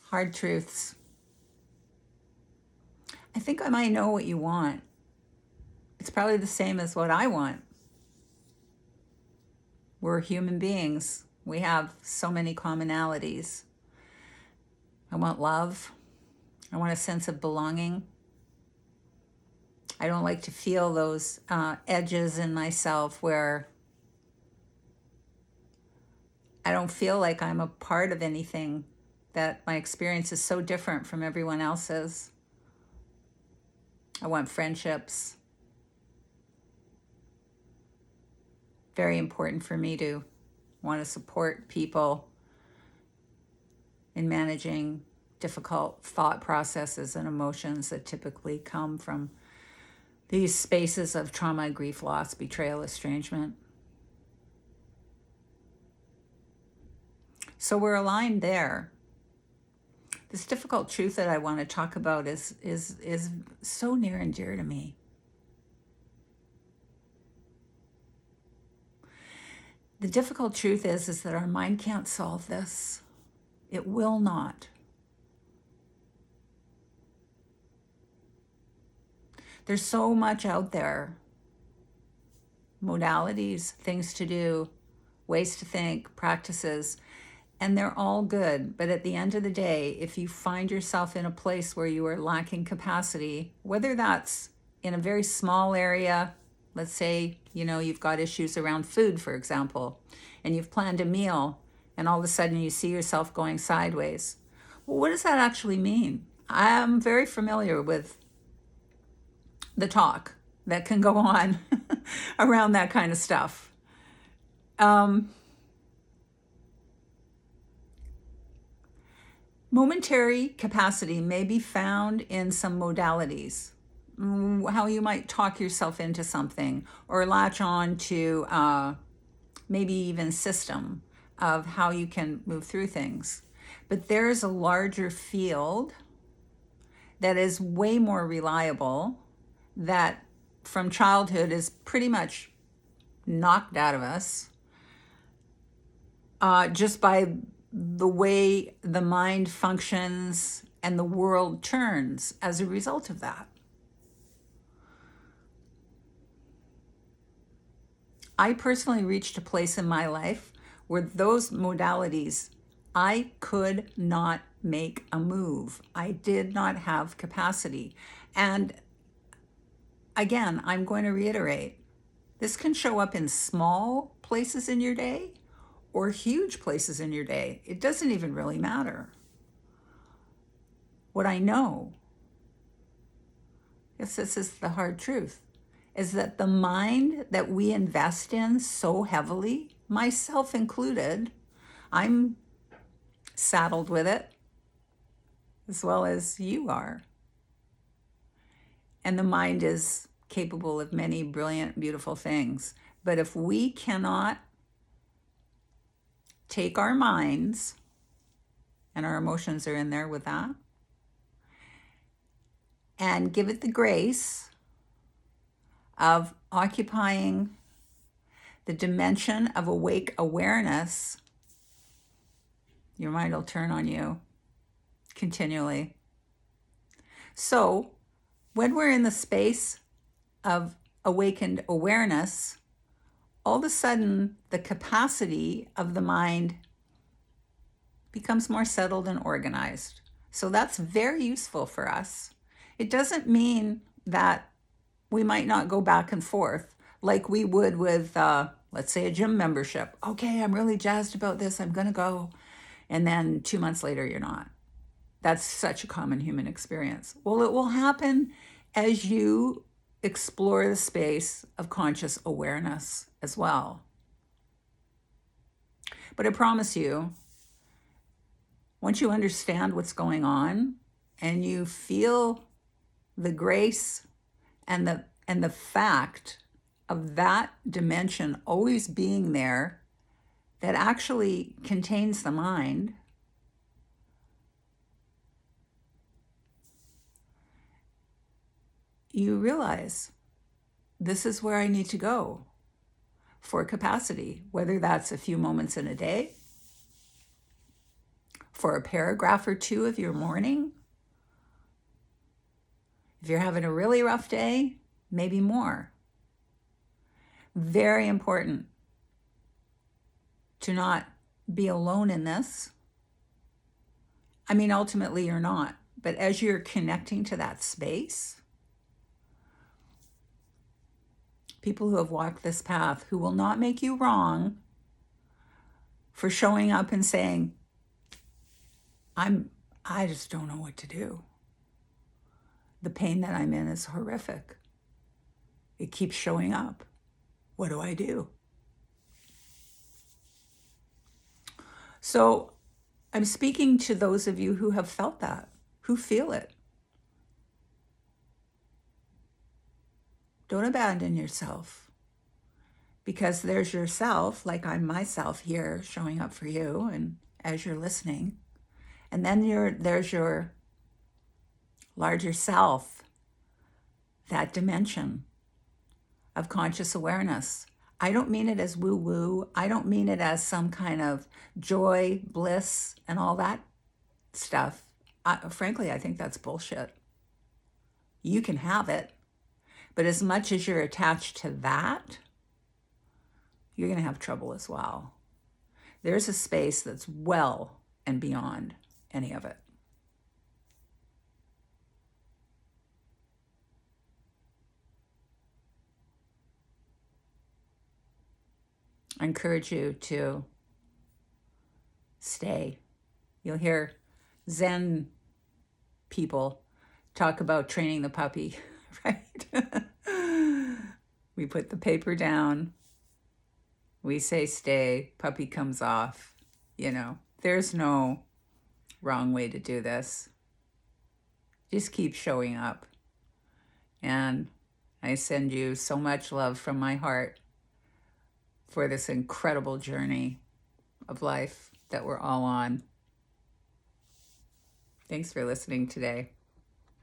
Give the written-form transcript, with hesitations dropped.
Hard truths. I think I might know what you want. It's probably the same as what I want. We're human beings. We have so many commonalities. I want love. I want a sense of belonging. I don't like to feel those edges in myself where I don't feel like I'm a part of anything, that my experience is so different from everyone else's. I want friendships. Very important for me to want to support people in managing difficult thought processes and emotions that typically come from these spaces of trauma, grief, loss, betrayal, estrangement. So we're aligned there. This difficult truth that I want to talk about is so near and dear to me. The difficult truth is that our mind can't solve this. It will not. There's so much out there. Modalities, things to do, ways to think, practices, and they're all good. But at the end of the day, if you find yourself in a place where you are lacking capacity, whether that's in a very small area, let's say, you've got issues around food, for example, and you've planned a meal, and all of a sudden you see yourself going sideways. Well, what does that actually mean? I'm very familiar with the talk that can go on around that kind of stuff. Momentary capacity may be found in some modalities. How you might talk yourself into something or latch on to maybe even system of how you can move through things. But there's a larger field that is way more reliable, that from childhood is pretty much knocked out of us just by the way the mind functions and the world turns as a result of that. I personally reached a place in my life where those modalities, I could not make a move. I did not have capacity. And again, I'm going to reiterate, this can show up in small places in your day or huge places in your day. It doesn't even really matter. What I know, yes, this is the hard truth, is that the mind that we invest in so heavily, myself included, I'm saddled with it as well as you are. And the mind is capable of many brilliant, beautiful things. But if we cannot take our minds, and our emotions are in there with that, and give it the grace of occupying the dimension of awake awareness, your mind will turn on you continually. So when we're in the space of awakened awareness, all of a sudden the capacity of the mind becomes more settled and organized. So that's very useful for us. It doesn't mean that we might not go back and forth like we would with, let's say, a gym membership. Okay, I'm really jazzed about this. I'm going to go. And then 2 months later, you're not. That's such a common human experience. Well, it will happen as you explore the space of conscious awareness as well. But I promise you, once you understand what's going on and you feel the grace and the fact of that dimension always being there that actually contains the mind, you realize this is where I need to go for capacity, whether that's a few moments in a day, for a paragraph or two of your morning. If you're having a really rough day, maybe more. Very important to not be alone in this. I mean, ultimately you're not, but as you're connecting to that space, people who have walked this path, who will not make you wrong for showing up and saying, I just don't know what to do. The pain that I'm in is horrific. It keeps showing up. What do I do? So I'm speaking to those of you who have felt that, who feel it. Don't abandon yourself, because there's yourself, like I'm myself here showing up for you and as you're listening. And then there's your larger self, that dimension of conscious awareness. I don't mean it as woo-woo. I don't mean it as some kind of joy, bliss, and all that stuff. Frankly, I think that's bullshit. You can have it, but as much as you're attached to that, you're going to have trouble as well. There's a space that's well and beyond any of it. I encourage you to stay. You'll hear Zen people talk about training the puppy, right? We put the paper down, we say stay, puppy comes off. There's no wrong way to do this. Just keep showing up. And I send you so much love from my heart for this incredible journey of life that we're all on. Thanks for listening today.